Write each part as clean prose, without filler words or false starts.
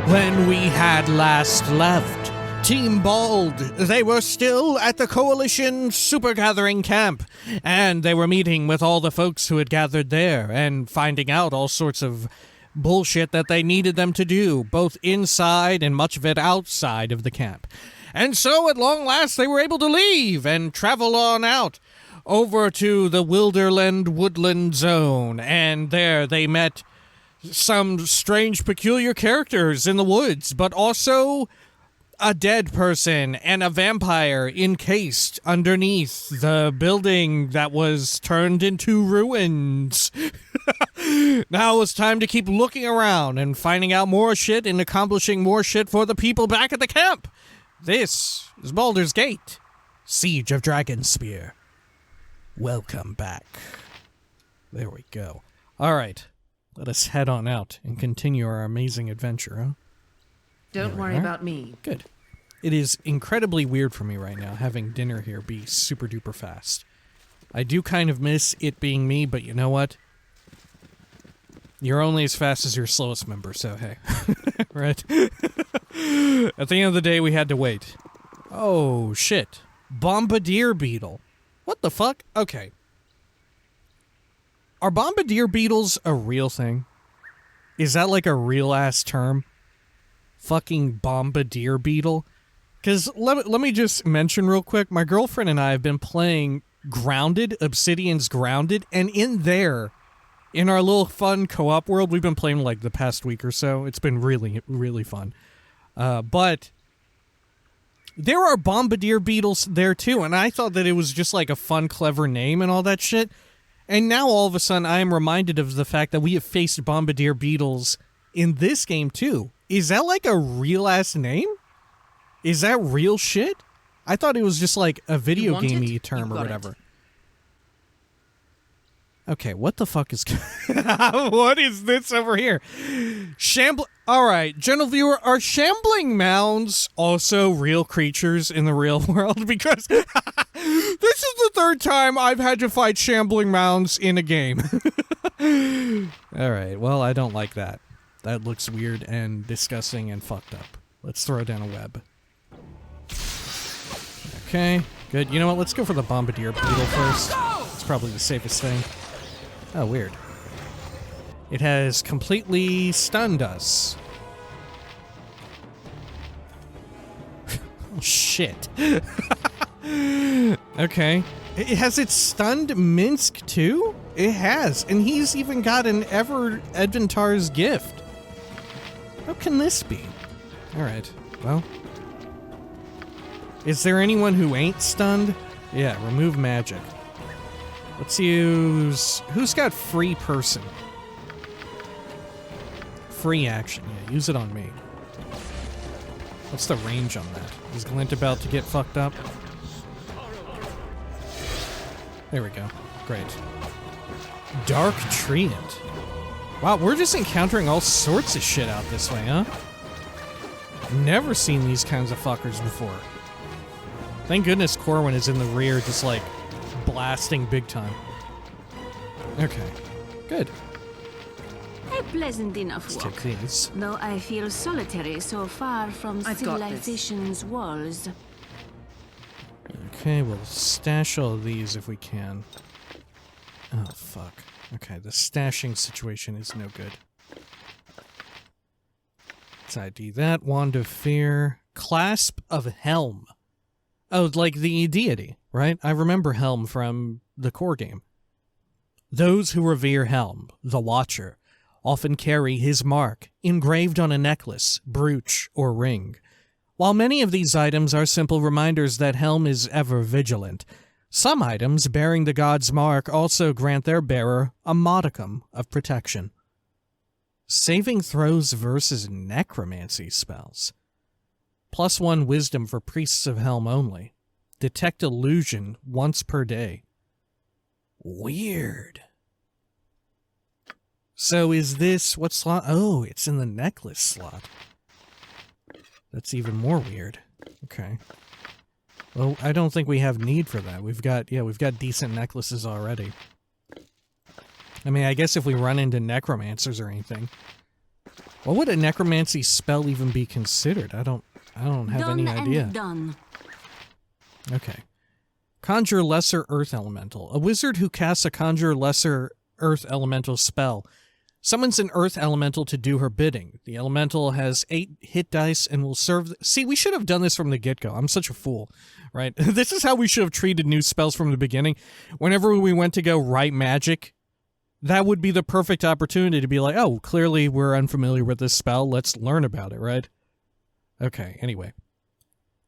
When we had last left, Team Bald, they were still at the Coalition Super Gathering Camp, and they were meeting with all the folks who had gathered there and finding out all sorts of bullshit that they needed them to do, both inside and much of it outside of the camp. And so, at long last, they were able to leave and travel on out over to the Wilderland Woodland Zone, and there they met some strange, peculiar characters in the woods, but also a dead person and a vampire encased underneath the building that was turned into ruins. Now it was time to keep looking around and finding out more shit and accomplishing more shit for the people back at the camp. This is Baldur's Gate, Siege of Dragonspear. Welcome back. There we go. All right. Let us head on out and continue our amazing adventure, huh? Don't worry about me. Good. It is incredibly weird for me right now, having dinner here be super duper fast. I do kind of miss it being me, but you know what? You're only as fast as your slowest member, so hey. Right? At the end of the day, we had to wait. Oh, shit. Bombardier beetle. What the fuck? Okay. Are bombardier beetles a real thing? Is that like a real-ass term? Fucking bombardier beetle? Because let me just mention real quick, my girlfriend and I have been playing Grounded, Obsidian's Grounded, and in there, in our little fun co-op world, we've been playing like the past week or so. It's been really, really fun. But there are bombardier beetles there too, and I thought that it was just like a fun, clever name and all that shit. And now all of a sudden I am reminded of the fact that we have faced bombardier beetles in this game too. Is that like a real-ass name? Is that real shit? I thought it was just like a video gamey term or whatever. Okay, what the fuck is... What is this over here? Alright, gentle viewer, are shambling mounds also real creatures in the real world? Because this is the third time I've had to fight shambling mounds in a game. Alright, well, I don't like that. That looks weird and disgusting and fucked up. Let's throw down a web. Okay, good. You know what? Let's go for the bombardier beetle first. It's probably the safest thing. Oh, weird. It has completely stunned us. Oh, shit. Okay. Has it stunned Minsk, too? It has. And he's even got an Edventar's gift. How can this be? Alright, well. Is there anyone who ain't stunned? Yeah, remove magic. Let's use... Who's got free person? Free action, yeah, use it on me. What's the range on that? Is Glint about to get fucked up? There we go. Great. Dark Treant. Wow, we're just encountering all sorts of shit out this way, huh? Never seen these kinds of fuckers before. Thank goodness Corwin is in the rear just like blasting big time. Okay, good. A pleasant enough Let's walk, take these. though I feel solitary so far from civilization's walls. Okay, we'll stash all of these if we can. Oh, fuck. Okay, the stashing situation is no good. Let's ID that. Wand of Fear. Clasp of Helm. Oh, like the deity, right? I remember Helm from the core game. Those who revere Helm, the Watcher, often carry his mark, engraved on a necklace, brooch, or ring. While many of these items are simple reminders that Helm is ever vigilant, some items bearing the god's mark also grant their bearer a modicum of protection. Saving throws versus necromancy spells. +1 wisdom for priests of Helm only. Detect illusion once per day. Weird. So is this... what slot? Oh, it's in the necklace slot. That's even more weird. Okay. Well, I don't think we have need for that. We've got decent necklaces already. I mean, I guess if we run into necromancers or anything. What would a necromancy spell even be considered? I don't have any idea. Done. Okay. Conjure Lesser Earth Elemental. A wizard who casts a Conjure Lesser Earth Elemental spell summons an Earth Elemental to do her bidding. The Elemental has 8 hit dice and will serve... See, we should have done this from the get-go. I'm such a fool, right? This is how we should have treated new spells from the beginning. Whenever we went to go write magic, that would be the perfect opportunity to be like, oh, clearly we're unfamiliar with this spell. Let's learn about it, right? Okay, anyway.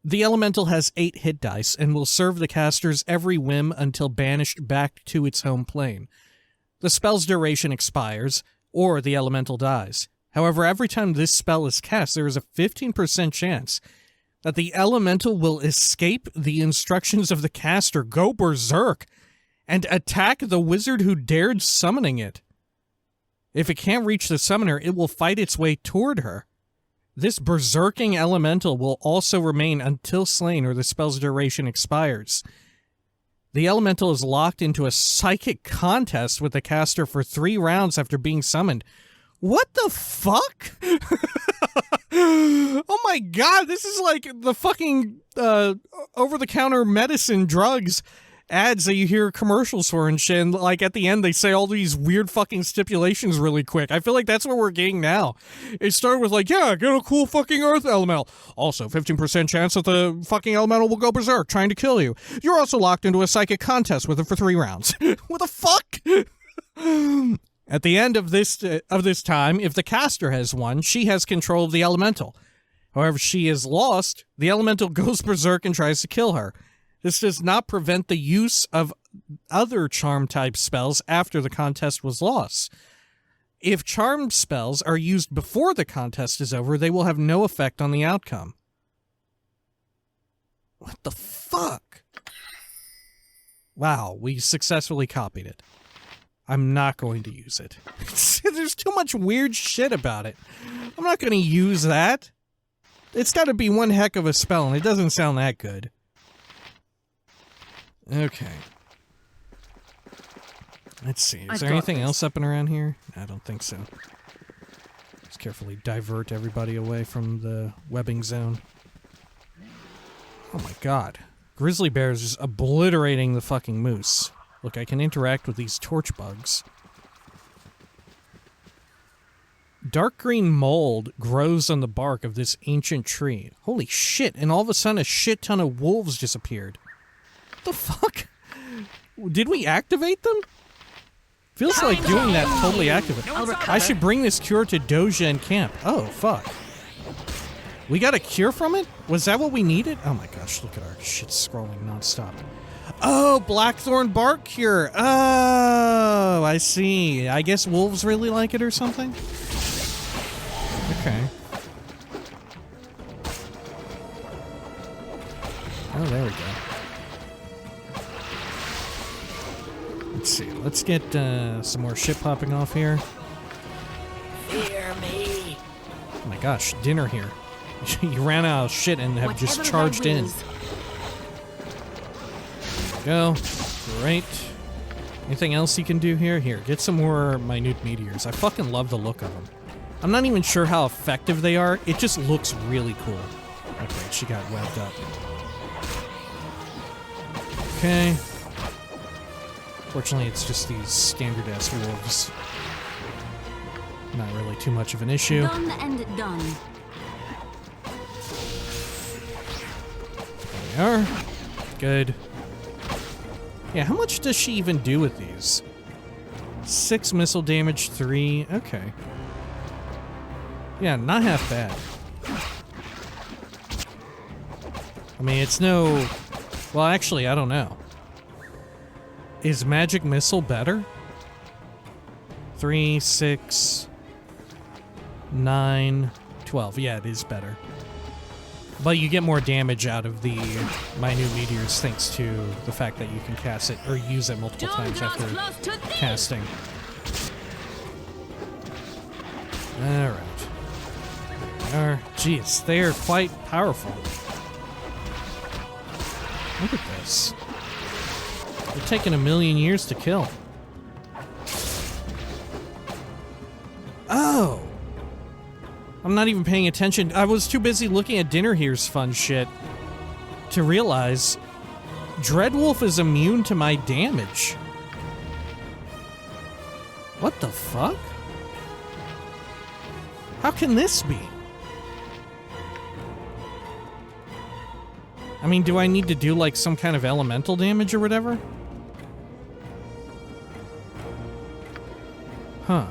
The Elemental has 8 hit dice and will serve the caster's every whim until banished back to its home plane. The spell's duration expires, or the Elemental dies. However, every time this spell is cast, there is a 15% chance that the Elemental will escape the instructions of the caster, go berserk, and attack the wizard who dared summoning it. If it can't reach the summoner, it will fight its way toward her. This berserking Elemental will also remain until slain or the spell's duration expires. The Elemental is locked into a psychic contest with the caster for 3 rounds after being summoned. What the fuck? Oh my god, this is like the fucking over-the-counter medicine drugs ads that you hear commercials for and shit, and like at the end they say all these weird fucking stipulations really quick. I feel like that's what we're getting now. It started with like, yeah, get a cool fucking earth elemental. Also, 15% chance that the fucking elemental will go berserk trying to kill you. You're also locked into a psychic contest with it for 3 rounds. What the fuck? At the end of this time, if the caster has won, she has control of the elemental. However, if she is lost, the elemental goes berserk and tries to kill her. This does not prevent the use of other charm-type spells after the contest was lost. If charm spells are used before the contest is over, they will have no effect on the outcome. What the fuck? Wow, we successfully copied it. I'm not going to use it. There's too much weird shit about it. I'm not going to use that. It's got to be one heck of a spell, and it doesn't sound that good. Okay. Let's see. Is there anything else up and around here? I don't think so. Just carefully divert everybody away from the webbing zone. Oh my god. Grizzly bear is just obliterating the fucking moose. Look, I can interact with these torch bugs. Dark green mold grows on the bark of this ancient tree. Holy shit, and all of a sudden a shit ton of wolves just appeared. What the fuck? Did we activate them? Feels like doing that totally activated. I should bring this cure to Dosia and camp. Oh, fuck. We got a cure from it? Was that what we needed? Oh my gosh, look at our shit scrolling nonstop. Oh, blackthorn bark cure. Oh, I see. I guess wolves really like it or something? Okay. Oh, there we go. Let's see. Let's get some more shit popping off here. Fear me. Oh my gosh, dinner here. You ran out of shit and have just charged in. There we go. Great. Anything else you can do here? Here, get some more minute meteors. I fucking love the look of them. I'm not even sure how effective they are. It just looks really cool. Okay, she got webbed up. Okay. Fortunately, it's just these standard-ass wolves. Not really too much of an issue. Done and done. There we are. Good. Yeah, how much does she even do with these? 6 missile damage, 3. Okay. Yeah, not half bad. I mean, it's no... Well, actually, I don't know. Is magic missile better? 3, 6, 9, 12. Yeah, it is better. But you get more damage out of the minute meteors thanks to the fact that you can cast it or use it multiple times after casting. Alright. Jeez, they are quite powerful. Look at this. They're taking 1,000,000 years to kill. I'm not even paying attention. I was too busy looking at Dinner Here's fun shit to realize Dreadwolf is immune to my damage. What the fuck? How can this be? I mean, do I need to do like some kind of elemental damage or whatever? Huh.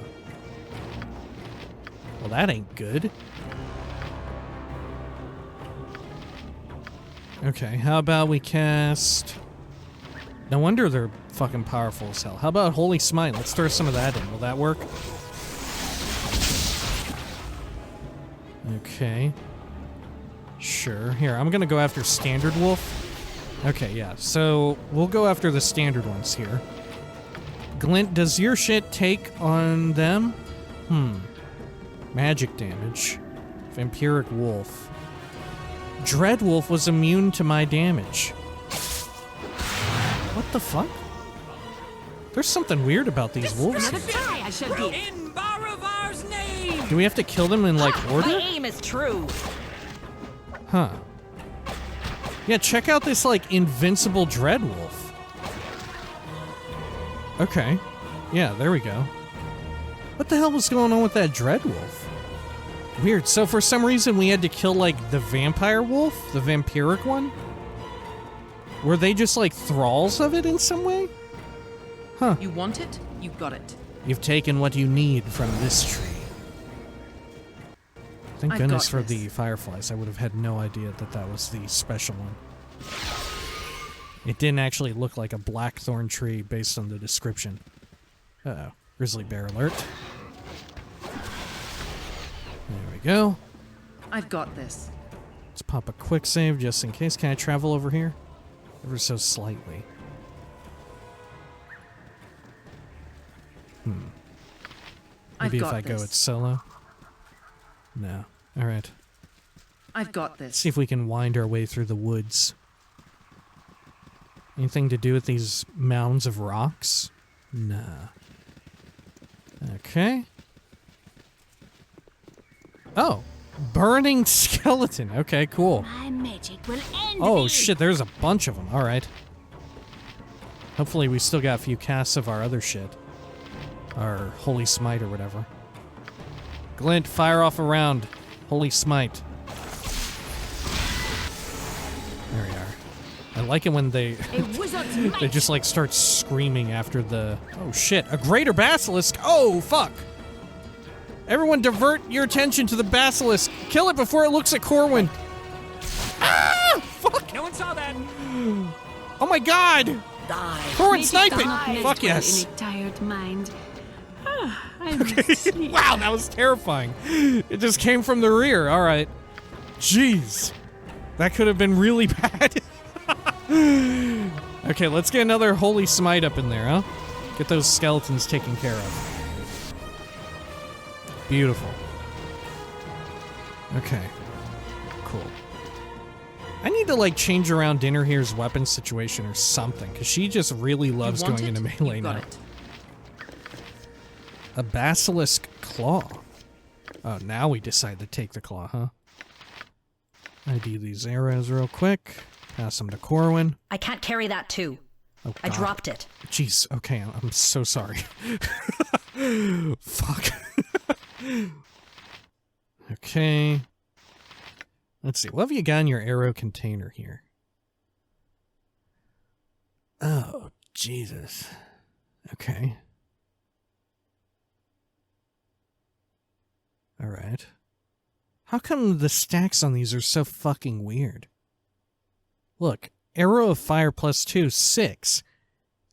Well, that ain't good. Okay, how about we cast... No wonder they're fucking powerful as hell. How about Holy Smite? Let's throw some of that in. Will that work? Okay. Sure. Here, I'm gonna go after Standard Wolf. Okay, yeah. So, we'll go after the standard ones here. Glint, does your shit take on them? Magic damage. Vampiric Wolf. Dreadwolf was immune to my damage. What the fuck? There's something weird about these wolves here. In Baravar's name! Do we have to kill them in, like, order? My aim is true. Huh. Yeah, check out this, like, invincible Dreadwolf. Okay. Yeah, there we go. What the hell was going on with that Dreadwolf? Weird. So for some reason we had to kill, like, the Vampire Wolf? The vampiric one? Were they just, like, thralls of it in some way? Huh. You want it? You got it. You've taken what you need from this tree. Thank goodness for the fireflies. I would have had no idea that that was the special one. It didn't actually look like a blackthorn tree based on the description. Uh-oh. Grizzly bear alert. There we go. I've got this. Let's pop a quick save just in case. Can I travel over here? Ever so slightly. Maybe if I go it solo? No. Alright. I've got Let's this. see if we can wind our way through the woods. Anything to do with these mounds of rocks? Nah. Okay. Oh! Burning skeleton! Okay, cool. My magic will end Oh thee. shit, there's a bunch of them. Alright. Hopefully we still got a few casts of our other shit. Our Holy Smite or whatever. Glint, fire off a round. Holy Smite. There we are. I like it when they A wizard's might. they just like start screaming after the... Oh shit, a greater basilisk! Oh fuck! Everyone divert your attention to the basilisk! Kill it before it looks at Corwin! Ah! Fuck! No one saw that. Oh my god! Die. Corwin, snipe it! Die. Fuck yes! In a tired mind. I must sleep. Wow, that was terrifying. It just came from the rear. All right. Jeez. That could have been really bad. Okay, let's get another Holy Smite up in there, huh? Get those skeletons taken care of. Beautiful. Okay. Cool. I need to, like, change around Dinner Here's weapon situation or something, because she just really loves going into melee you now. got it. A basilisk claw. Oh, now we decide to take the claw, huh? ID these arrows real quick. Pass them to Corwin. I can't carry that too. Oh, I God. dropped it. Jeez, okay, I'm so sorry. Fuck. Okay. Let's see, what have you got in your arrow container here? Oh, Jesus. Okay. Alright. How come the stacks on these are so fucking weird? Look, arrow of fire plus 2, 6.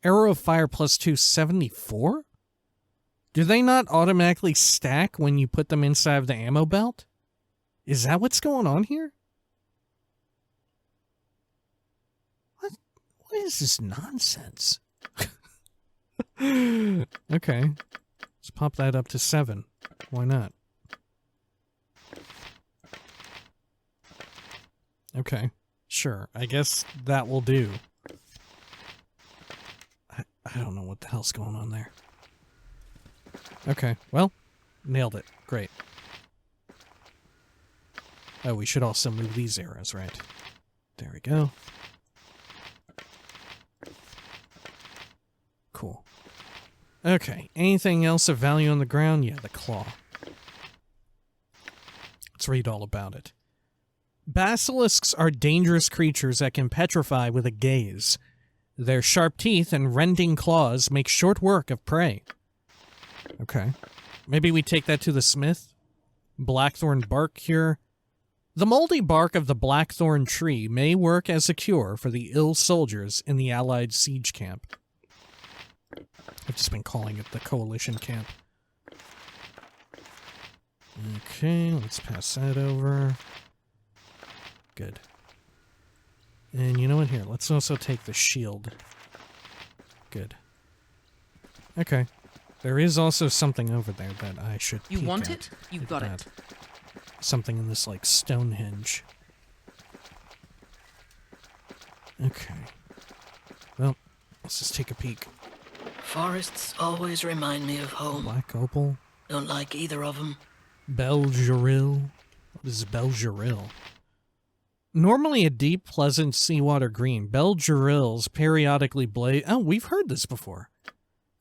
Arrow of fire plus 2, 74? Do they not automatically stack when you put them inside of the ammo belt? Is that what's going on here? What is this nonsense? Okay. Let's pop that up to 7. Why not? Okay. Sure. I guess that will do. I don't know what the hell's going on there. Okay. Well, nailed it. Great. Oh, we should also move these arrows, right? There we go. Cool. Okay, anything else of value on the ground? Yeah, the claw. Let's read all about it. Basilisks are dangerous creatures that can petrify with a gaze. Their sharp teeth and rending claws make short work of prey. Okay. Maybe we take that to the smith? Blackthorn bark cure. The moldy bark of the blackthorn tree may work as a cure for the ill soldiers in the Allied siege camp. I've just been calling it the coalition camp. Okay, let's pass that over. Good. And you know what? Here, let's also take the shield. Good. Okay. There is also something over there that I should peek You want at. it? You Look got at it. that. Something in this, like, Stonehenge. Okay. Well, let's just take a peek. Forests always remind me of home. Black opal. Don't like either of them. Belgeril. What is Belgeril? Normally a deep, pleasant seawater green, Belgerils periodically blaze. Oh, we've heard this before.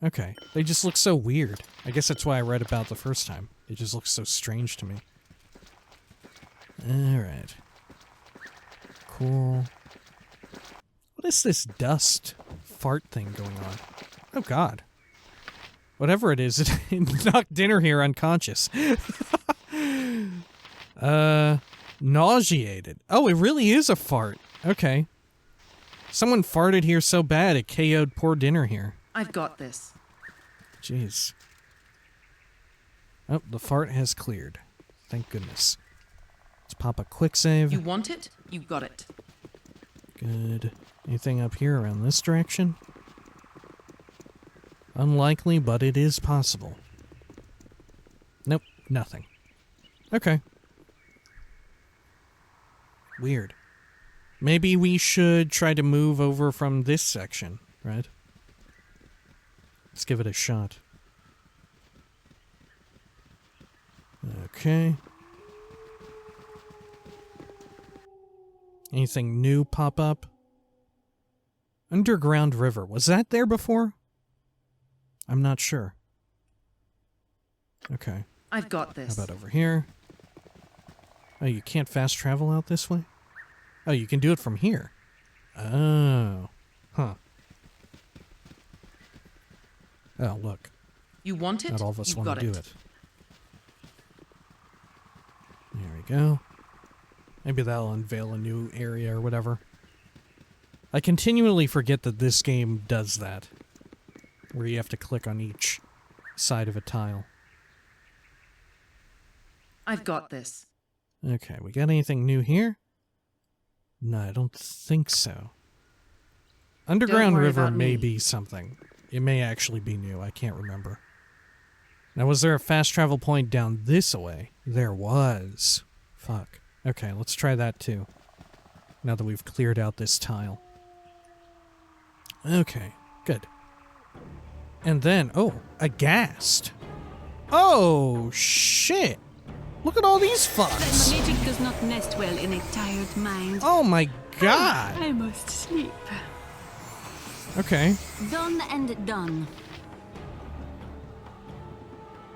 Okay. They just look so weird. I guess that's why I read about the first time. It just looks so strange to me. Alright. Cool. What is this dust fart thing going on? Oh god. Whatever it is, it knocked Dinner here unconscious. Nauseated. Oh, it really is a fart. Okay. Someone farted here so bad it KO'd poor Dinner here. I've got this. Jeez. Oh, the fart has cleared. Thank goodness. Let's pop a quick save. You want it? You got it. Good. Anything up here around this direction? Unlikely, but it is possible. Nope, nothing. Okay. Weird. Maybe we should try to move over from this section, right? Let's give it a shot. Okay. Anything new pop up? Underground River. Was that there before? I'm not sure. Okay. I've got this. How about over here? Oh, you can't fast travel out this way? Oh, you can do it from here. Oh. Huh. Oh, look. You want it? Not all of us you want got to do it. There we go. Maybe that'll unveil a new area or whatever. I continually forget that this game does that. Where you have to click on each side of a tile. I've got this. Okay, we got anything new here? No, I don't think so. Underground worry River about may me. be something. It may actually be new, I can't remember. Now, was there a fast travel point down this way? There was. Fuck. Okay, let's try that too. Now that we've cleared out this tile. Okay, good. And then, oh, a ghast. Oh, shit. Look at all these fucks. My magic does not nest well in a tired mind. Oh my god. I must sleep. Okay, Done and done.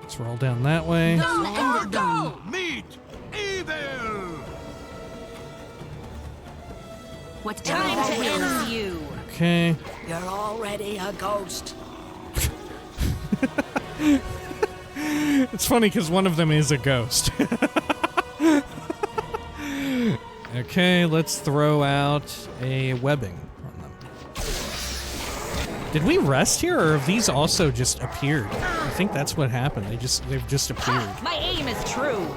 let's roll down that way. Done and done. Meet evil! Whatever Time that to will. end you. Okay. You're already a ghost. It's funny because one of them is a ghost. Okay, let's throw out a webbing on them. Did we rest here, or have these also just appeared? I think that's what happened. They've just appeared. My aim is true.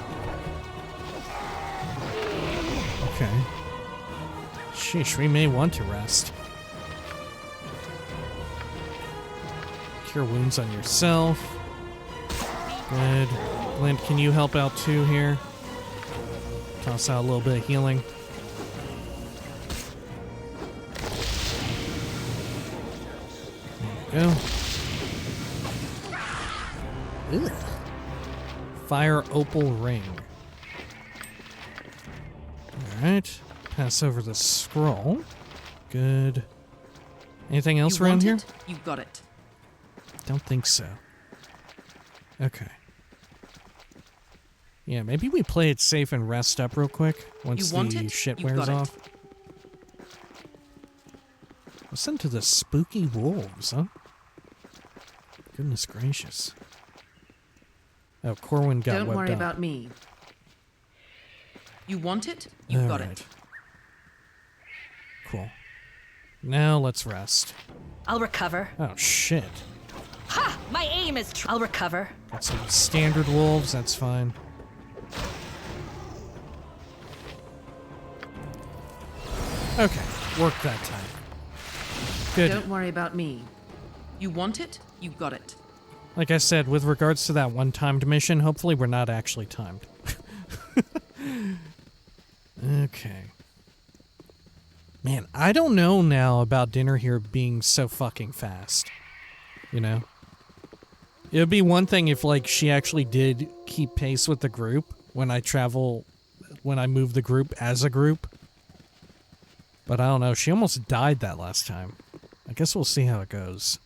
Okay. Sheesh, we may want to rest. Cure wounds on yourself. Good. Glint, can you help out too here? Toss out a little bit of healing. There we go. Ugh. Fire opal ring. Alright. Pass over the scroll. Good. Anything else You around want here? it? You got it. Don't think so. Okay. Yeah, maybe we play it safe and rest up real quick once You want the it? shit You wears got it. off. Listen to the spooky wolves, huh? Goodness gracious. Oh, Corwin got Don't webbed worry up. about me. You want it? You got Alright. it. Cool. Now let's rest. I'll recover. Oh, shit. Ha! My aim is I'll recover. Got some standard wolves, that's fine. Okay, worked that time. Good. Don't worry about me. You want it? You got it. Like I said, with regards to that one-timed mission, hopefully we're not actually timed. Okay. Man, I don't know now about dinner here being so fucking fast. You know? It would be one thing if, like, she actually did keep pace with the group when I move the group as a group. But I don't know, she almost died that last time. I guess we'll see how it goes.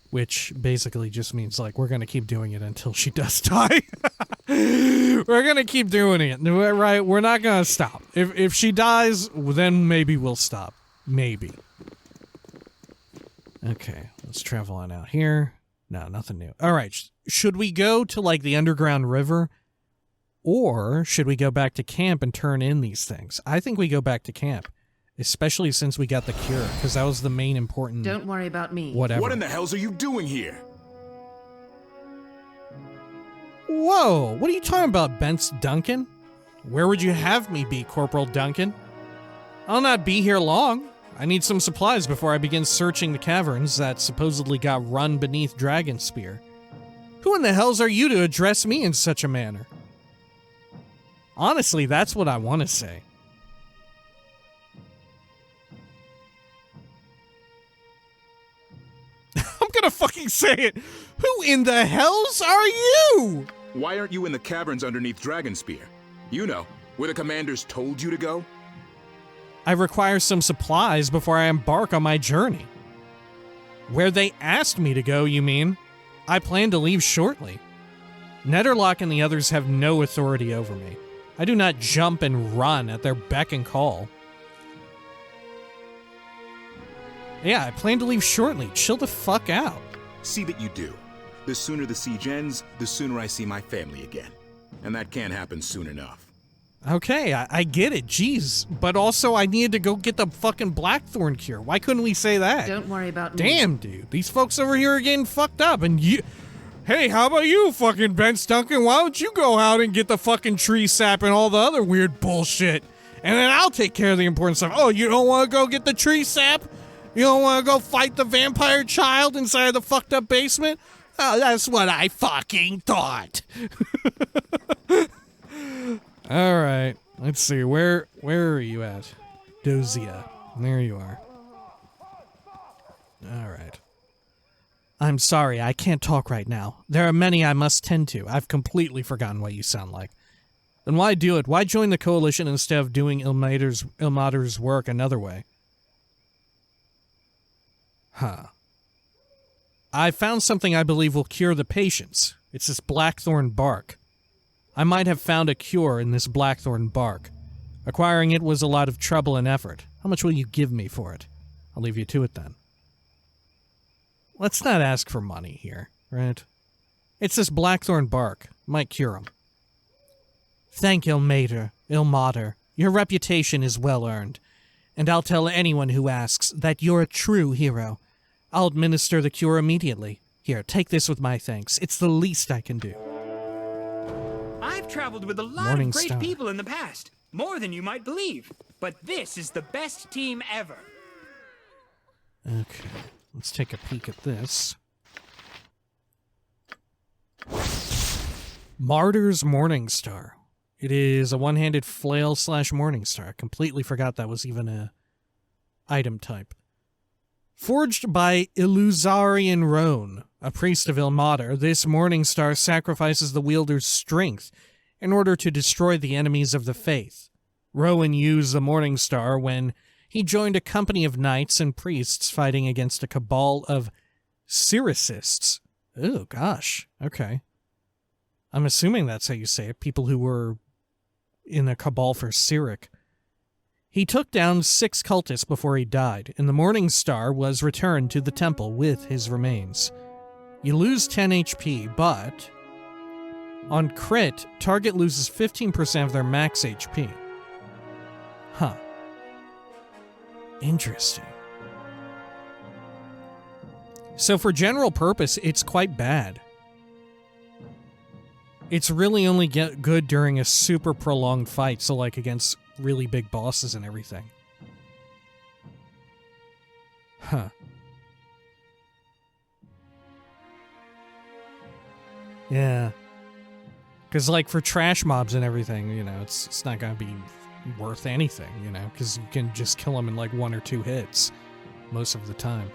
Which basically just means, like, we're gonna keep doing it until she does die. We're gonna keep doing it, right? We're not gonna stop. If she dies, then maybe we'll stop. Maybe. Okay, let's travel on out here. No, nothing new. Alright, should we go to, like, the underground river? Or should we go back to camp and turn in these things? I think we go back to camp. Especially since we got the cure, because that was the main important... Don't worry about me. Whatever. What in the hells are you doing here? Whoa, what are you talking about, Bence Duncan? Where would you have me be, Corporal Duncan? I'll not be here long. I need some supplies before I begin searching the caverns that supposedly got run beneath Dragonspear. Who in the hells are you to address me in such a manner? Honestly, that's what I want to say. I'm gonna fucking say it. Who in the hells are you? Why aren't you in the caverns underneath Dragonspear? You know, where the commanders told you to go? I require some supplies before I embark on my journey. Where they asked me to go, you mean? I plan to leave shortly. Netterlock and the others have no authority over me. I do not jump and run at their beck and call. Yeah, I plan to leave shortly. Chill the fuck out. See that you do. The sooner the siege ends, the sooner I see my family again. And that can't happen soon enough. Okay, I get it. Jeez. But also, I needed to go get the fucking Blackthorn cure. Why couldn't we say that? Don't worry about me. Damn, dude. These folks over here are getting fucked up, and you... Hey, how about you, fucking Bence Duncan? Why don't you go out and get the fucking tree sap and all the other weird bullshit? And then I'll take care of the important stuff. Oh, you don't want to go get the tree sap? You don't want to go fight the vampire child inside of the fucked up basement? Oh, that's what I fucking thought. All right. Let's see. Where are you at? Dosia. There you are. All right. I'm sorry, I can't talk right now. There are many I must tend to. I've completely forgotten what you sound like. Then why do it? Why join the Coalition instead of doing Ilmater's work another way? Huh. I found something I believe will cure the patients. It's this blackthorn bark. I might have found a cure in this blackthorn bark. Acquiring it was a lot of trouble and effort. How much will you give me for it? I'll leave you to it then. Let's not ask for money here, right? It's this blackthorn bark. Might cure him. Thank Ilmater. Your reputation is well earned. And I'll tell anyone who asks that you're a true hero. I'll administer the cure immediately. Here, take this with my thanks. It's the least I can do. I've traveled with a lot Morning of great Star. people in the past. More than you might believe. But this is the best team ever. Okay, let's take a peek at this. Martyr's Morningstar. It is a one-handed flail / Morningstar. I completely forgot that was even a item type. Forged by Illusarian Roan, a priest of Ilmater, this Morningstar sacrifices the wielder's strength in order to destroy the enemies of the faith. Rowan used the Morning Star when he joined a company of knights and priests fighting against a cabal of Cyricists. Oh, gosh. Okay. I'm assuming that's how you say it. People who were in a cabal for Cyric. He took down 6 cultists before he died, and the Morning Star was returned to the temple with his remains. You lose 10 HP, but on crit, target loses 15% of their max HP. Huh. Interesting. So for general purpose, it's quite bad. It's really only good during a super prolonged fight, so like against really big bosses and everything. Huh. Yeah. Because like for trash mobs and everything, you know, it's not going to be worth anything, you know, because you can just kill them in like 1 or 2 hits most of the time.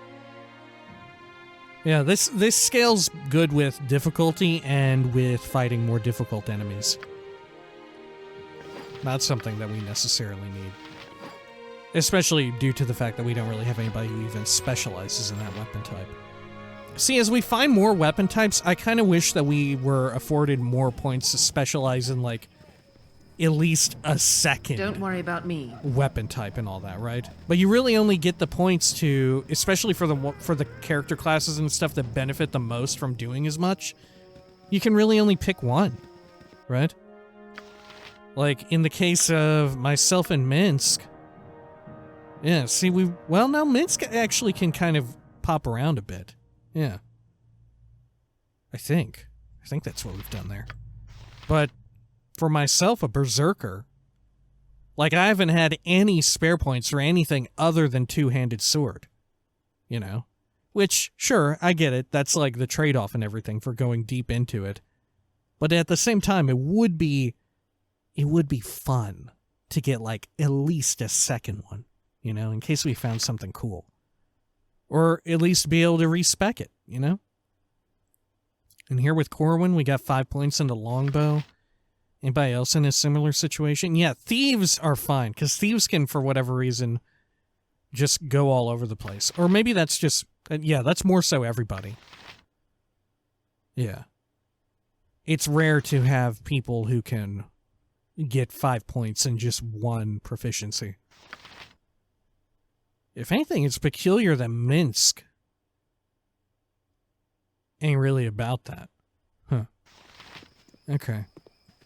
Yeah, this scales good with difficulty and with fighting more difficult enemies. Not something that we necessarily need. Especially due to the fact that we don't really have anybody who even specializes in that weapon type. See, as we find more weapon types, I kind of wish that we were afforded more points to specialize in, like, at least a second. Don't worry about me. Weapon type and all that, right? But you really only get the points to, especially for the character classes and stuff that benefit the most from doing as much, you can really only pick one, right? Like, in the case of myself and Minsk, yeah, see, well, now Minsk actually can kind of pop around a bit. Yeah. I think that's what we've done there. But for myself, a berserker, like, I haven't had any spare points for anything other than two-handed sword. You know? Which, sure, I get it. That's like the trade-off and everything for going deep into it. But at the same time, it would be fun to get, like, at least a second one, you know, in case we found something cool. Or at least be able to respec it, you know? And here with Corwin, we got 5 points into longbow. Anybody else in a similar situation? Yeah, thieves are fine, because thieves can, for whatever reason, just go all over the place. Or maybe that's just, yeah, that's more so everybody. Yeah. It's rare to have people who can get 5 points in just one proficiency. If anything, it's peculiar that Minsk ain't really about that. Huh. Okay.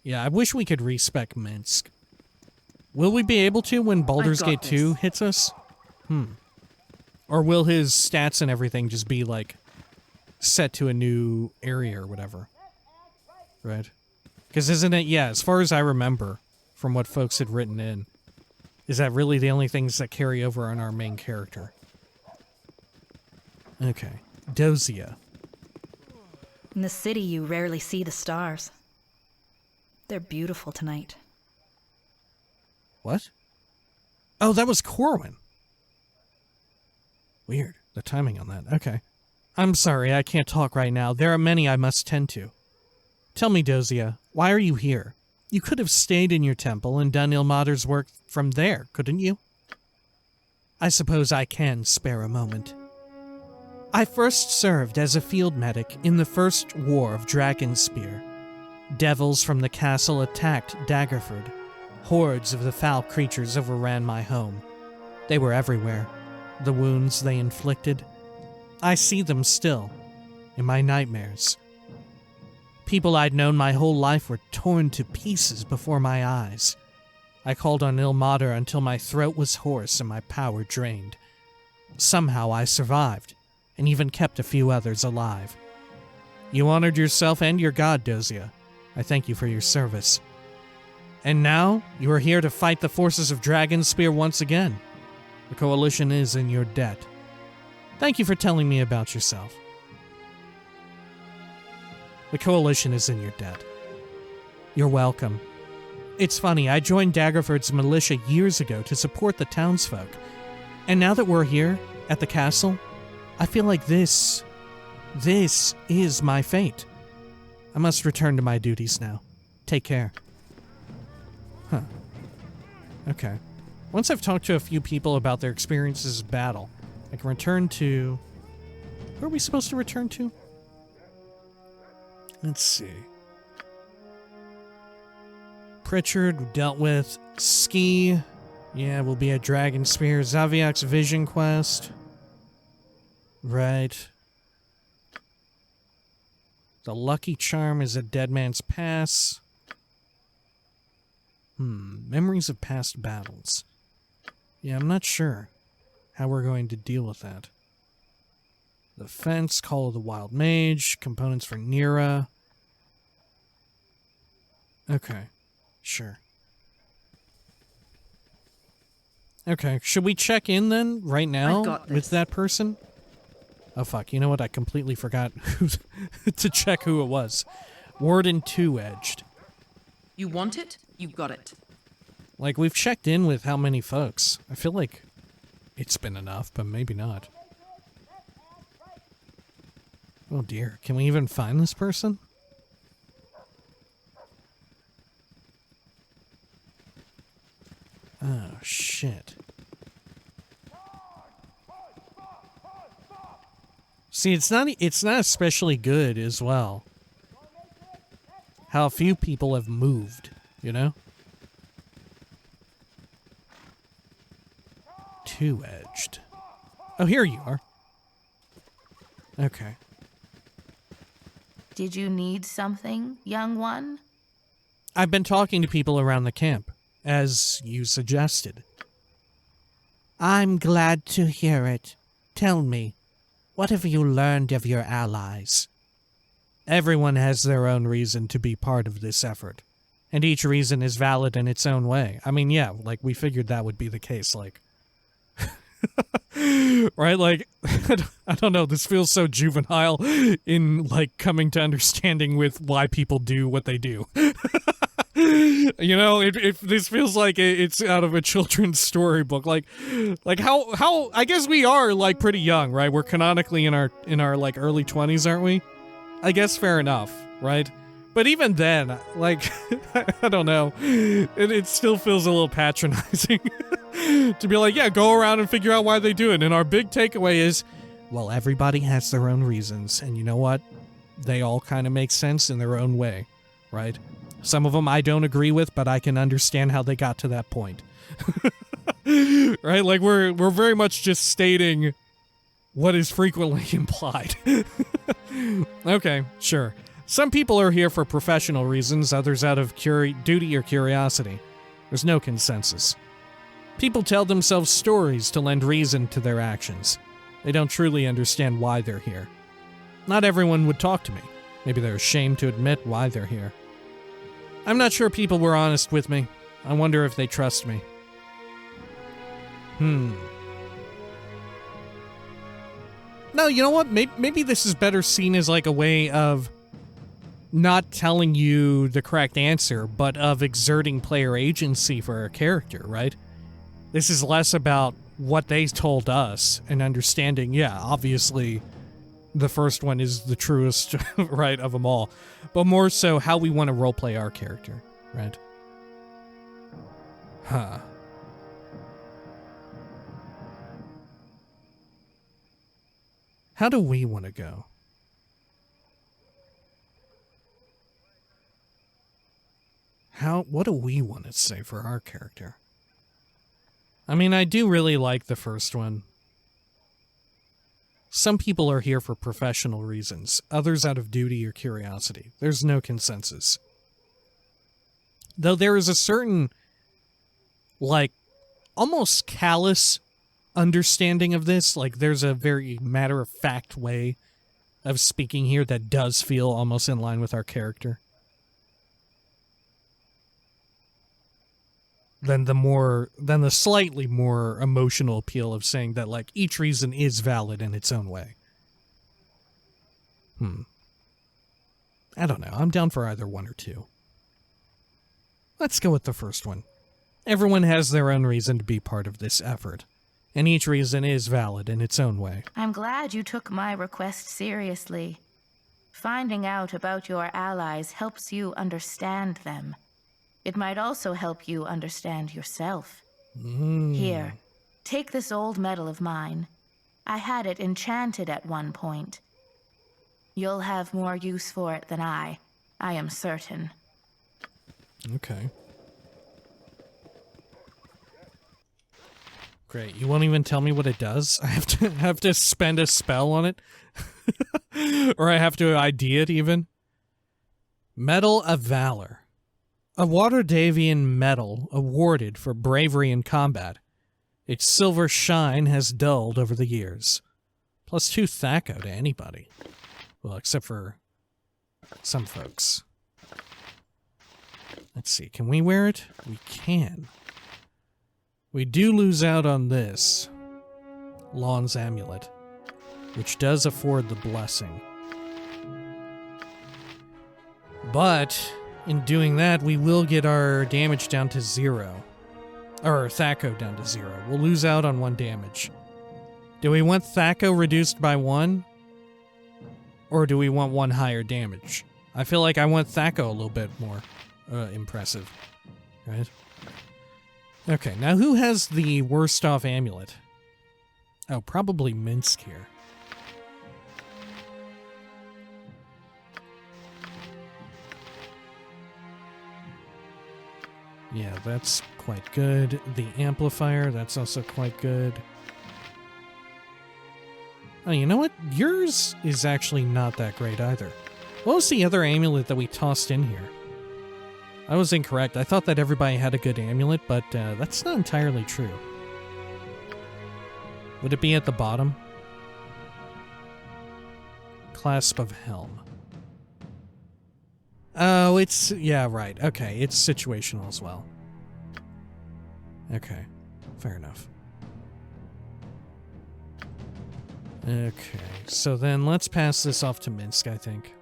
Yeah, I wish we could respec Minsk. Will we be able to when Baldur's Gate 2 hits us? Or will his stats and everything just be, like, set to a new area or whatever? Right? Because isn't it, yeah, as far as I remember, from what folks had written in, is that really the only things that carry over on our main character? Okay. Dosia. In the city, you rarely see the stars. They're beautiful tonight. What? Oh, that was Corwin. Weird. The timing on that. Okay. I'm sorry, I can't talk right now. There are many I must tend to. Tell me, Dosia, why are you here? You could have stayed in your temple and done Ilmater's work from there, couldn't you? I suppose I can spare a moment. I first served as a field medic in the First War of Dragonspear. Devils from the castle attacked Daggerford. Hordes of the foul creatures overran my home. They were everywhere. The wounds they inflicted, I see them still, in my nightmares. People I'd known my whole life were torn to pieces before my eyes. I called on Ilmater until my throat was hoarse and my power drained. Somehow I survived, and even kept a few others alive. You honored yourself and your god, Dosia. I thank you for your service. And now, you are here to fight the forces of Dragonspear once again. The Coalition is in your debt. Thank you for telling me about yourself. The Coalition is in your debt. You're welcome. It's funny, I joined Daggerford's militia years ago to support the townsfolk. And now that we're here, at the castle, I feel like this is my fate. I must return to my duties now. Take care. Huh. Okay. Once I've talked to a few people about their experiences of battle, I can return to... Who are we supposed to return to? Let's see. Pritchard, we dealt with. Ski. Yeah, we'll be at Dragonspear. Zaviak's Vision Quest. Right. The Lucky Charm is at Dead Man's Pass. Memories of past battles. Yeah, I'm not sure how we're going to deal with that. The Fence, Call of the Wild Mage, components for Nira. Okay, sure. Okay, should we check in then, right now, with that person? Oh fuck, you know what? I completely forgot to check who it was. Warden Two-Edged. You want it? You got it. Like, we've checked in with how many folks? I feel like it's been enough, but maybe not. Oh dear, can we even find this person? Oh shit. See, it's not especially good as well. How few people have moved, you know? Two-Edged. Oh, here you are. Okay. Did you need something, young one? I've been talking to people around the camp, as you suggested. I'm glad to hear it. Tell me, what have you learned of your allies? Everyone has their own reason to be part of this effort, and each reason is valid in its own way. I mean, yeah, like, we figured that would be the case, like... right, like, I don't know, this feels so juvenile in, like, coming to understanding with why people do what they do. You know, this feels like it's out of a children's storybook. Like how I guess we are like pretty young, right? We're canonically in our like early 20s, aren't we? I guess fair enough, right? But even then, like, I don't know, it still feels a little patronizing to be like, yeah, go around and figure out why they do it. And our big takeaway is, well, everybody has their own reasons, and you know what? They all kind of make sense in their own way, right? Some of them I don't agree with, but I can understand how they got to that point. Right? Like, we're very much just stating what is frequently implied. Okay, sure. Some people are here for professional reasons, others out of duty or curiosity. There's no consensus. People tell themselves stories to lend reason to their actions. They don't truly understand why they're here. Not everyone would talk to me. Maybe they're ashamed to admit why they're here. I'm not sure people were honest with me. I wonder if they trust me. No, you know what? Maybe this is better seen as like a way of not telling you the correct answer, but of exerting player agency for our character, right? This is less about what they told us and understanding, yeah, obviously the first one is the truest, right, of them all, but more so how we want to roleplay our character, right? Huh. How do we want to go? What do we want to say for our character? I mean, I do really like the first one. Some people are here for professional reasons, others out of duty or curiosity. There's no consensus. Though there is a certain, like, almost callous understanding of this. Like, there's a very matter-of-fact way of speaking here that does feel almost in line with our character. Than the slightly more emotional appeal of saying that, like, each reason is valid in its own way. I don't know. I'm down for either one or two. Let's go with the first one. Everyone has their own reason to be part of this effort, and each reason is valid in its own way. I'm glad you took my request seriously. Finding out about your allies helps you understand them. It might also help you understand yourself. Here, take this old medal of mine. I had it enchanted at one point. You'll have more use for it than I am certain. Okay. Great. You won't even tell me what it does? I have to spend a spell on it? Or I have to ID it even? Medal of Valor. A Waterdavian medal awarded for bravery in combat. Its silver shine has dulled over the years. +2 Thaco to anybody. Well, except for some folks. Let's see, can we wear it? We can. We do lose out on this. Lawn's Amulet, which does afford the blessing. But, in doing that, we will get our damage down to 0. Or Thaco down to 0. We'll lose out on 1 damage. Do we want Thaco reduced by 1? Or do we want 1 higher damage? I feel like I want Thaco a little bit more impressive. Right? Okay, now who has the worst off amulet? Oh, probably Minsk here. Yeah, that's quite good. The amplifier, that's also quite good. Oh, you know what? Yours is actually not that great either. What was the other amulet that we tossed in here? I was incorrect. I thought that everybody had a good amulet, but that's not entirely true. Would it be at the bottom? Clasp of Helm. Oh, it's... yeah, right. Okay, it's situational as well. Okay, fair enough. Okay, so then let's pass this off to Minsk, I think.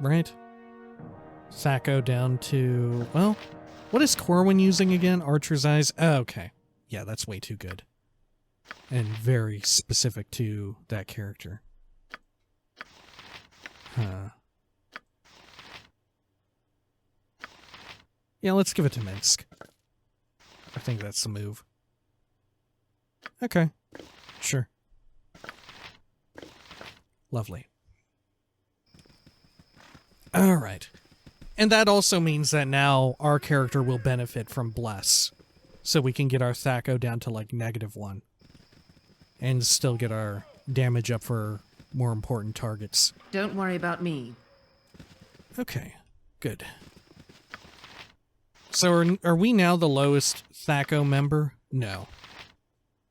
Right? Thaco down to... well, what is Corwin using again? Archer's Eyes? Oh, okay. Yeah, that's way too good. And very specific to that character. Huh. Yeah, let's give it to Minsk. I think that's the move. Okay. Sure. Lovely. Alright. And that also means that now our character will benefit from Bless. So we can get our Thaco down to like -1. And still get our damage up for more important targets. Don't worry about me. Okay. Good. So are we now the lowest Thaco member? No.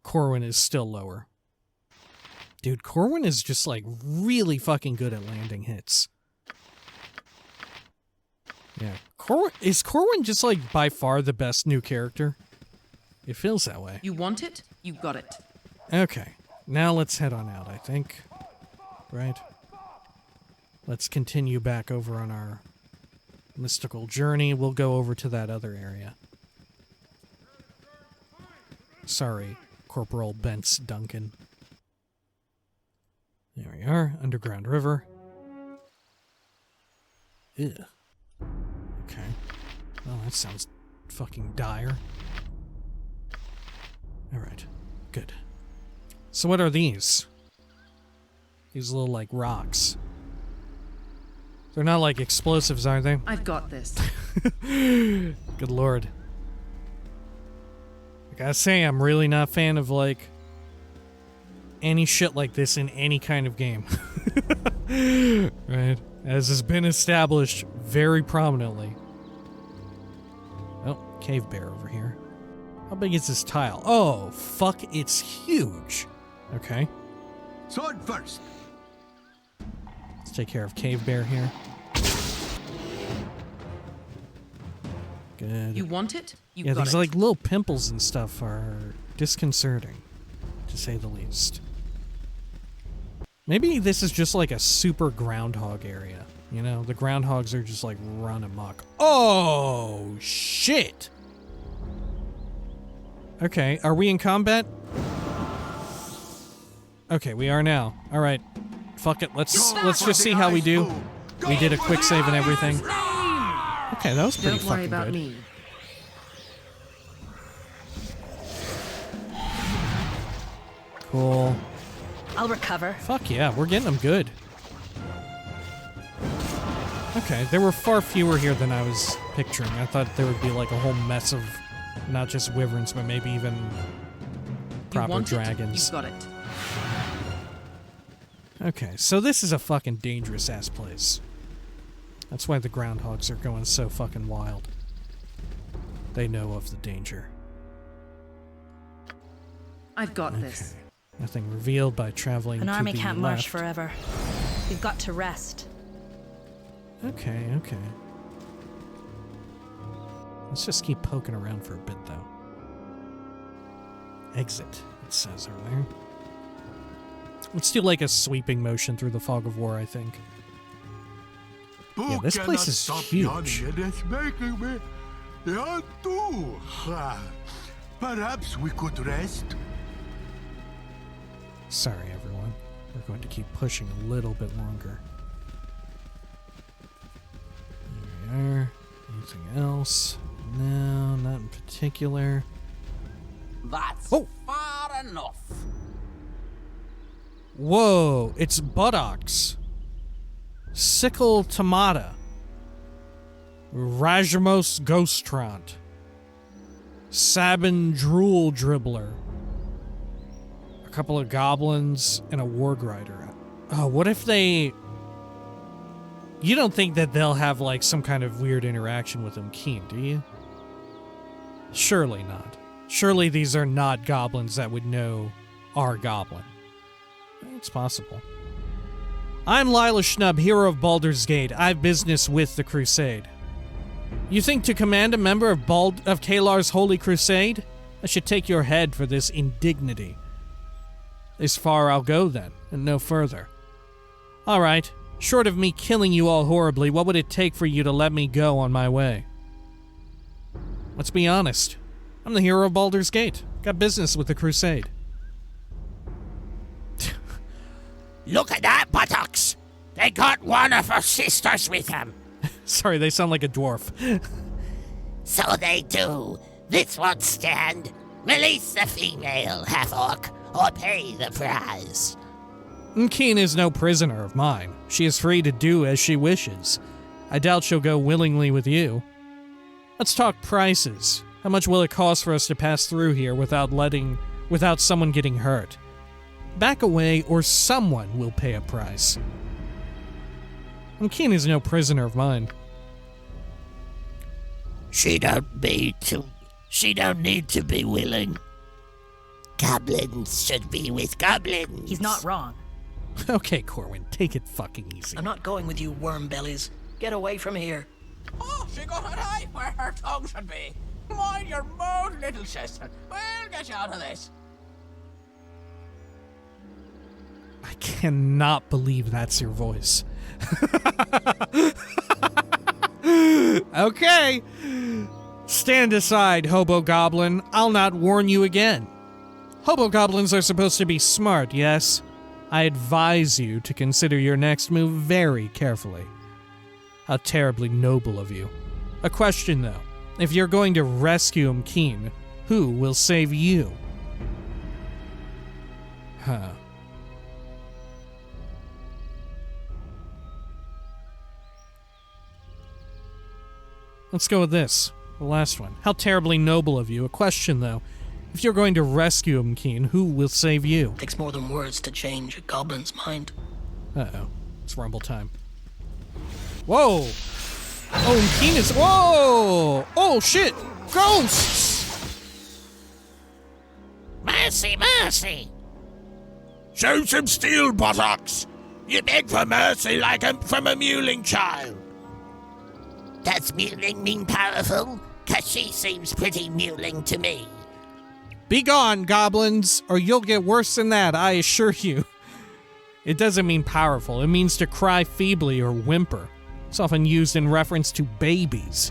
Corwin is still lower. Dude, Corwin is just like really fucking good at landing hits. Yeah. Is Corwin just like by far the best new character? It feels that way. You want it? You got it. Okay. Now let's head on out, I think. Right? Let's continue back over on our mystical journey. We'll go over to that other area. Sorry, Corporal Bence Duncan. There we are, Underground River. Ew. Okay. Well, that sounds fucking dire. Alright, good. So what are these? These little, like, rocks. They're not like explosives, are they? I've got this. Good lord. I gotta say, I'm really not a fan of, like, any shit like this in any kind of game. Right? As has been established very prominently. Oh, cave bear over here. How big is this tile? Oh, fuck, it's huge. Okay. Sword first. Let's take care of cave bear here. Good. You want it? You Yeah, got these it. like little pimples and stuff are disconcerting, to say the least. Maybe this is just like a super groundhog area. You know, the groundhogs are just like run amok. Oh, shit! Okay, are we in combat? Okay, we are now. Alright. Fuck it, let's just see how we do. We did a quick save and everything. Okay, that was pretty Don't worry fucking about good. me. Cool. I'll recover. Fuck yeah, we're getting them good. Okay, there were far fewer here than I was picturing. I thought there would be like a whole mess of not just wyverns, but maybe even proper You want dragons. It? You've got it. Okay, so this is a fucking dangerous-ass place. That's why the groundhogs are going so fucking wild. They know of the danger. I've got this. Nothing revealed by traveling An to army the can't left. march forever. We've got to rest. Okay, okay. Let's just keep poking around for a bit, though. Exit, it says over there. Let's do like a sweeping motion through the fog of war, I think. Yeah, this place is huge. It's making me yawn too. Perhaps we could rest. Sorry, everyone. We're going to keep pushing a little bit longer. There we are. Anything else? No, not in particular. That's far enough. Whoa, it's buttocks. Sickle Tomata. Rajamos Ghostrant. Sabin Drool Dribbler. A couple of goblins and a warg rider. Oh, what if they... You don't think that they'll have like some kind of weird interaction with them, Keen, do you? Surely not. Surely these are not goblins that would know our goblin. It's possible. I'm Lila Schnub, hero of Baldur's Gate. I've business with the Crusade. You think to command a member of Kalar's Holy Crusade? I should take your head for this indignity. This far I'll go then, and no further. Alright, short of me killing you all horribly, what would it take for you to let me go on my way? Let's be honest. I'm the hero of Baldur's Gate. Got business with the Crusade. Look at that, buttocks. They got one of her sisters with them. Sorry, they sound like a dwarf. So they do. This won't stand. Release the female, half-orc, or pay the price. Keen is no prisoner of mine. She is free to do as she wishes. I doubt she'll go willingly with you. Let's talk prices. How much will it cost for us to pass through here without someone getting hurt? Back away or someone will pay a price. Keen is no prisoner of mine. She don't need to be willing. Goblins should be with goblins. He's not wrong. Okay, Corwin, take it fucking easy. I'm not going with you worm bellies. Get away from here. Oh, she got an eye where her tongue should be. Mind your mouth, little sister. We'll get you out of this. I cannot believe that's your voice. Okay. Stand aside, Hobo Goblin. I'll not warn you again. Hobo Goblins are supposed to be smart, yes? I advise you to consider your next move very carefully. How terribly noble of you. A question, though. If you're going to rescue Keen, who will save you? Huh. Let's go with this. The last one. How terribly noble of you. A question, though. If you're going to rescue Keen, who will save you? Takes more than words to change a goblin's mind. Uh-oh. It's rumble time. Whoa! Oh, Keen is... Whoa! Oh, shit! Ghosts! Mercy, mercy! Show some steel, buttocks! You beg for mercy like from a mewling child. Does mewling mean powerful? 'Cause she seems pretty mewling to me. Be gone, goblins, or you'll get worse than that, I assure you. It doesn't mean powerful. It means to cry feebly or whimper. It's often used in reference to babies.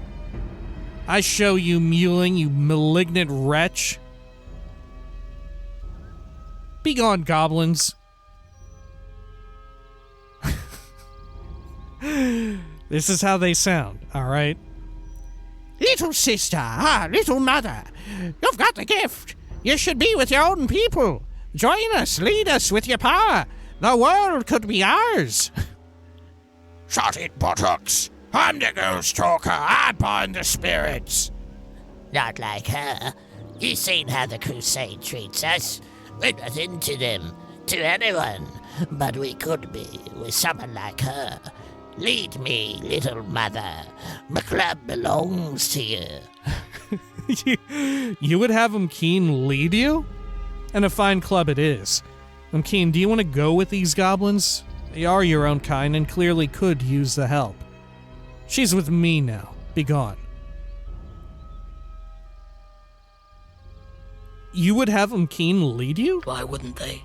I show you mewling, you malignant wretch. Be gone, goblins. This is how they sound, alright? Little sister, little mother, you've got the gift. You should be with your own people. Join us, lead us with your power. The world could be ours. Shut it, buttocks. I'm the ghost talker. I bind the spirits. Not like her. You've seen how the crusade treats us. We're not into them, to anyone. But we could be with someone like her. Lead me, little mother. My club belongs to you. You would have Keen lead you? And a fine club it is. Keen, do you want to go with these goblins? They are your own kind and clearly could use the help. She's with me now. Be gone. You would have Keen lead you? Why wouldn't they?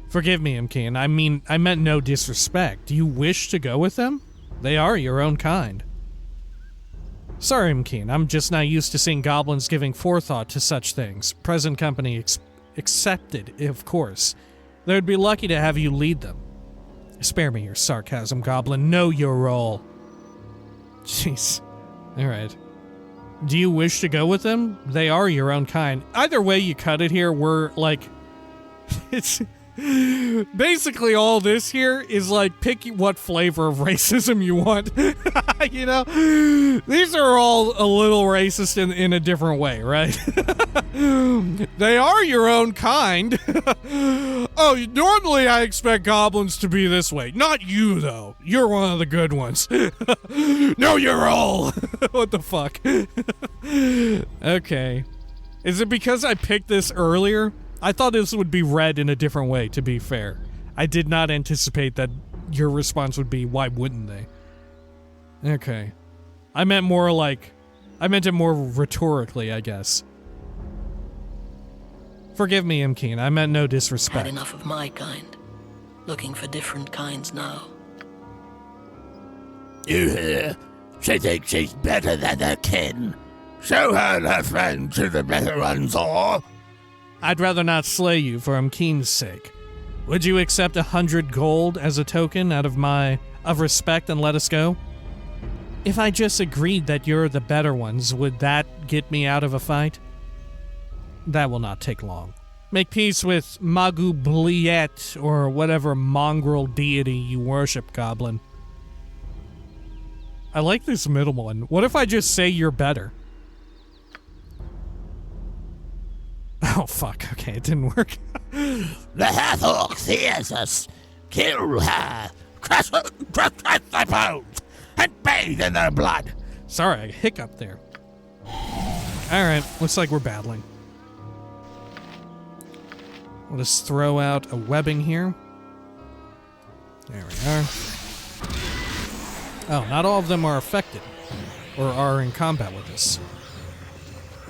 Forgive me, Keen. I meant no disrespect. Do you wish to go with them? They are your own kind. Sorry, Keen. I'm just not used to seeing goblins giving forethought to such things. Present company accepted, of course. They would be lucky to have you lead them. Spare me your sarcasm, goblin. Know your role. Jeez. Alright. Do you wish to go with them? They are your own kind. Either way you cut it here, we're like... it's... Basically all this here is like pick what flavor of racism you want. You know? These are all a little racist in a different way, right? They are your own kind. Oh, normally I expect goblins to be this way. Not you, though. You're one of the good ones. No, you're all. What the fuck? Okay. Is it because I picked this earlier? I thought this would be read in a different way, to be fair. I did not anticipate that your response would be, why wouldn't they? Okay. I meant it more rhetorically, I guess. Forgive me, Keen. I meant no disrespect. Had enough of my kind. Looking for different kinds now. You hear? She thinks she's better than her kin. Show her and her friends who the better ones are. I'd rather not slay you for Keen's sake. Would you accept 100 gold as a token out of respect and let us go? If I just agreed that you're the better ones, would that get me out of a fight? That will not take long. Make peace with Magu Bliet or whatever mongrel deity you worship, goblin. I like this middle one. What if I just say you're better? Oh, fuck. Okay, it didn't work. The half-orc fears us. Kill her. Crush their bones. And bathe in their blood. Sorry, I hiccuped there. Alright, looks like we're battling. We'll just throw out a webbing here. There we are. Oh, not all of them are affected. Or are in combat with us.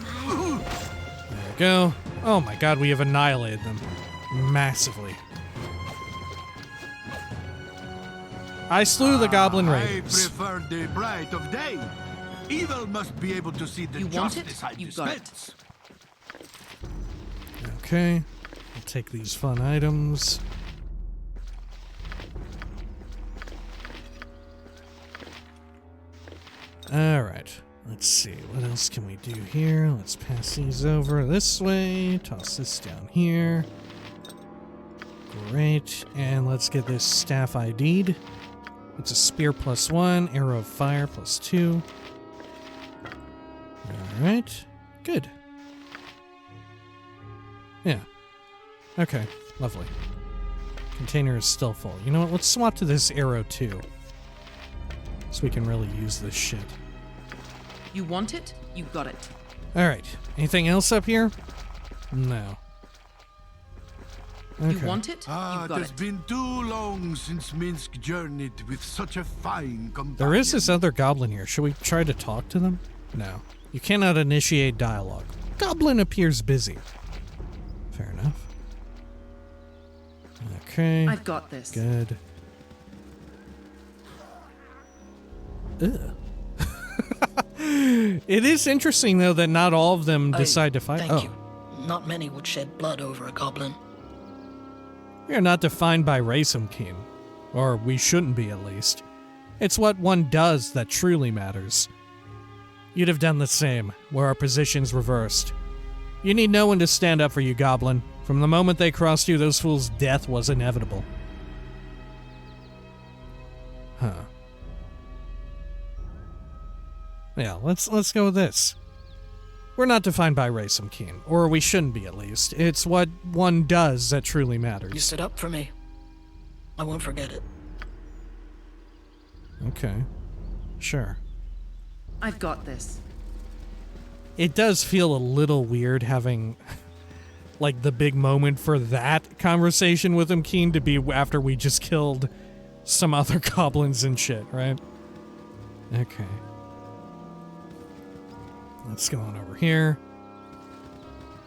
There we go. Oh my god, we have annihilated them. Massively. I slew the goblin raiders. I prefer the bright of day. Evil must be able to see the You want justice I it? You got it. dispense. Okay. I'll take these fun items. Alright. Let's see. What else can we do here? Let's pass these over this way. Toss this down here. Great. And let's get this staff ID'd. It's a spear +1, arrow of fire +2. Alright. Good. Yeah. Okay. Lovely. Container is still full. You know what? Let's swap to this arrow too. So we can really use this shit. You want it? You got it. Alright. Anything else up here? No. Okay. You want it? You got It has it. been too long since Minsk journeyed with such a fine companion. There is this other goblin here. Should we try to talk to them? No. You cannot initiate dialogue. Goblin appears busy. Fair enough. Okay. I've got this. Good. Ugh. It is interesting, though, that not all of them decide to fight. Thank you. Not many would shed blood over a goblin. We are not defined by race, Keen. Or we shouldn't be, at least. It's what one does that truly matters. You'd have done the same, were our positions reversed. You need no one to stand up for you, Goblin. From the moment they crossed you, those fools' death was inevitable. Huh. Yeah, let's go with this. We're not defined by race, I'm keen. Or we shouldn't be, at least. It's what one does that truly matters. You stood up for me. I won't forget it. Okay. Sure. I've got this. It does feel a little weird having, like, the big moment for that conversation with him, Keen, to be after we just killed some other goblins and shit, right? Okay. Let's go on over here.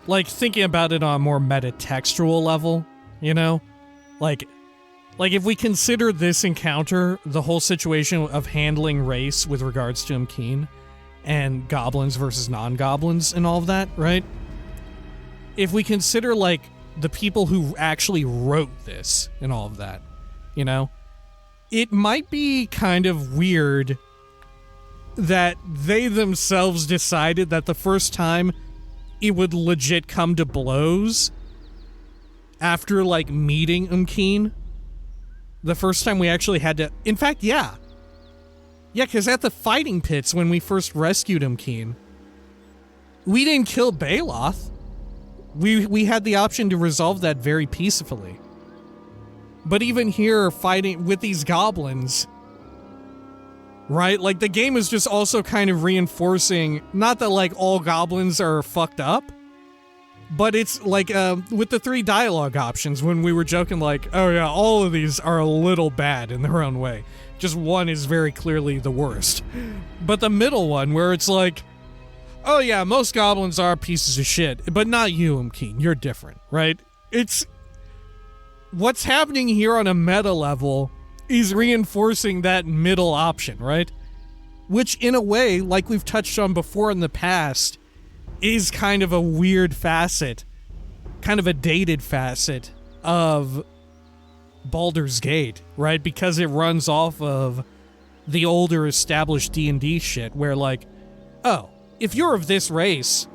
Like, thinking about it on a more metatextual level, you know? Like, if we consider this encounter, the whole situation of handling race with regards to Keen, and goblins versus non-goblins and all of that, right? If we consider, like, the people who actually wrote this and all of that, you know? It might be kind of weird that they themselves decided that the first time it would legit come to blows after, like, meeting Keen, the first time we actually had to... In fact, yeah. Yeah, because at the fighting pits when we first rescued Keen, we didn't kill Baloth. We had the option to resolve that very peacefully. But even here, fighting with these goblins, right? Like, the game is just also kind of reinforcing, not that, like, all goblins are fucked up, but it's like, with the 3 dialogue options, when we were joking, like, oh yeah, all of these are a little bad in their own way. Just one is very clearly the worst. But the middle one, where it's like, oh yeah, most goblins are pieces of shit, but not you, Keen. You're different, right? It's... What's happening here on a meta level is reinforcing that middle option, right? Which, in a way, like we've touched on before in the past, is kind of a weird facet, kind of a dated facet of Baldur's Gate, right? Because it runs off of the older established D&D shit where, like, oh, if you're of this race,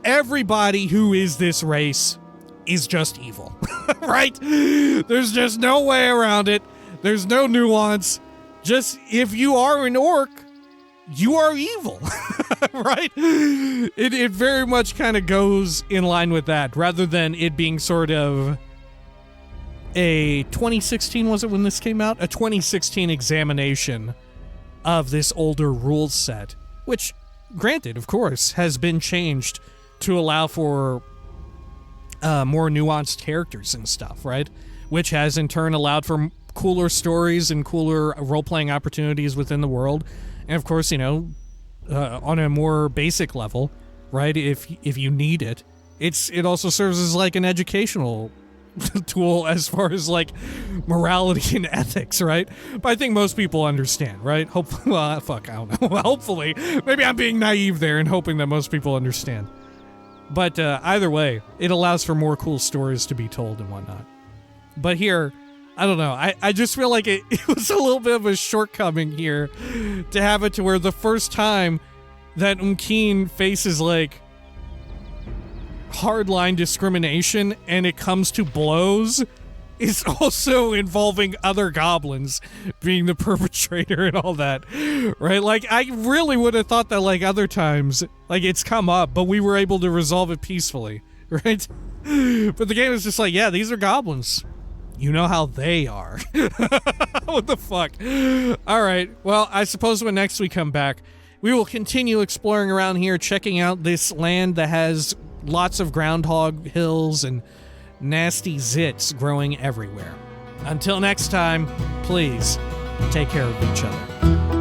everybody who is this race is just evil, right? There's just no way around it. There's no nuance. Just, if you are an orc, you are evil, right? It very much kind of goes in line with that, rather than it being sort of a 2016, was it when this came out? A 2016 examination of this older rules set, which, granted, of course, has been changed to allow for more nuanced characters and stuff, right? Which has in turn allowed for cooler stories and cooler role-playing opportunities within the world. And of course, you know, on a more basic level, right? If you need it, it also serves as like an educational tool as far as like morality and ethics, right? But I think most people understand, right? Hopefully, well, fuck, I don't know. Hopefully, maybe I'm being naive there and hoping that most people understand. But either way, it allows for more cool stories to be told and whatnot. But here, I don't know. I just feel like it was a little bit of a shortcoming here to have it to where the first time that Keen faces like hardline discrimination and it comes to blows is also involving other goblins being the perpetrator and all that, right? Like, I really would have thought that, like, other times, like, it's come up, but we were able to resolve it peacefully, right? But the game is just like, yeah, these are goblins. You know how they are. What the fuck? All right, well, I suppose when next we come back, we will continue exploring around here, checking out this land that has lots of groundhog hills and nasty zits growing everywhere. Until next time, please take care of each other.